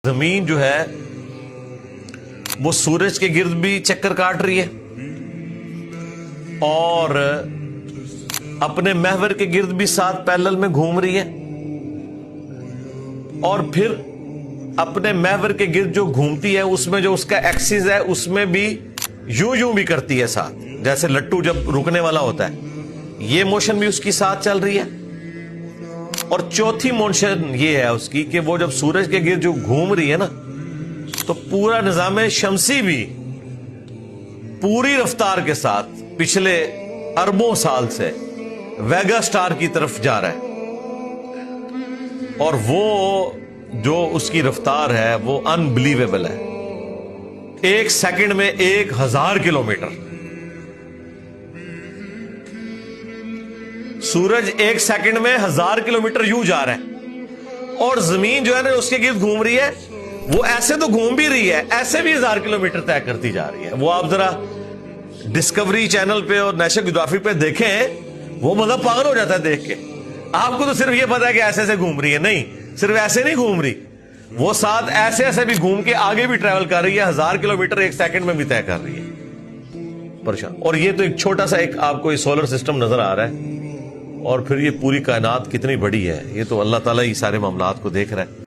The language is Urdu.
زمین جو ہے وہ سورج کے گرد بھی چکر کاٹ رہی ہے اور اپنے محور کے گرد بھی ساتھ پیرلل میں گھوم رہی ہے، اور پھر اپنے محور کے گرد جو گھومتی ہے اس میں جو اس کا ایکسس ہے اس میں بھی یوں بھی کرتی ہے ساتھ، جیسے لٹو جب رکنے والا ہوتا ہے یہ موشن بھی اس کی ساتھ چل رہی ہے۔ اور چوتھی موشن یہ ہے اس کی کہ وہ جب سورج کے گرد جو گھوم رہی ہے نا تو پورا نظام شمسی بھی پوری رفتار کے ساتھ پچھلے اربوں سال سے ویگا سٹار کی طرف جا رہا ہے، اور وہ جو اس کی رفتار ہے وہ انبلیویبل ہے، 1 سیکنڈ میں 1000 کلومیٹر۔ سورج 1 سیکنڈ میں 1000 کلومیٹر یوں جا رہا ہے، اور زمین جو ہے نا اس کے گرد گھوم رہی ہے، وہ ایسے تو گھوم بھی رہی ہے، ایسے بھی 1000 کلومیٹر طے کرتی جا رہی ہے۔ وہ آپ ذرا ڈسکوری چینل پہ اور نیشنل جیوگرافی پہ دیکھیں، وہ مطلب پاگل ہو جاتا ہے دیکھ کے۔ آپ کو تو صرف یہ پتا ہے کہ ایسے سے گھوم رہی ہے، نہیں، صرف ایسے نہیں گھوم رہی، وہ ساتھ ایسے بھی گھوم کے آگے بھی ٹریول کر رہی ہے، 1000 کلومیٹر 1 سیکنڈ میں بھی طے کر رہی ہے۔ پریشان۔ اور یہ تو ایک چھوٹا سا ایک آپ کو یہ سولر سسٹم نظر آ رہا ہے، اور پھر یہ پوری کائنات کتنی بڑی ہے، یہ تو اللہ تعالیٰ ہی سارے معاملات کو دیکھ رہا ہے۔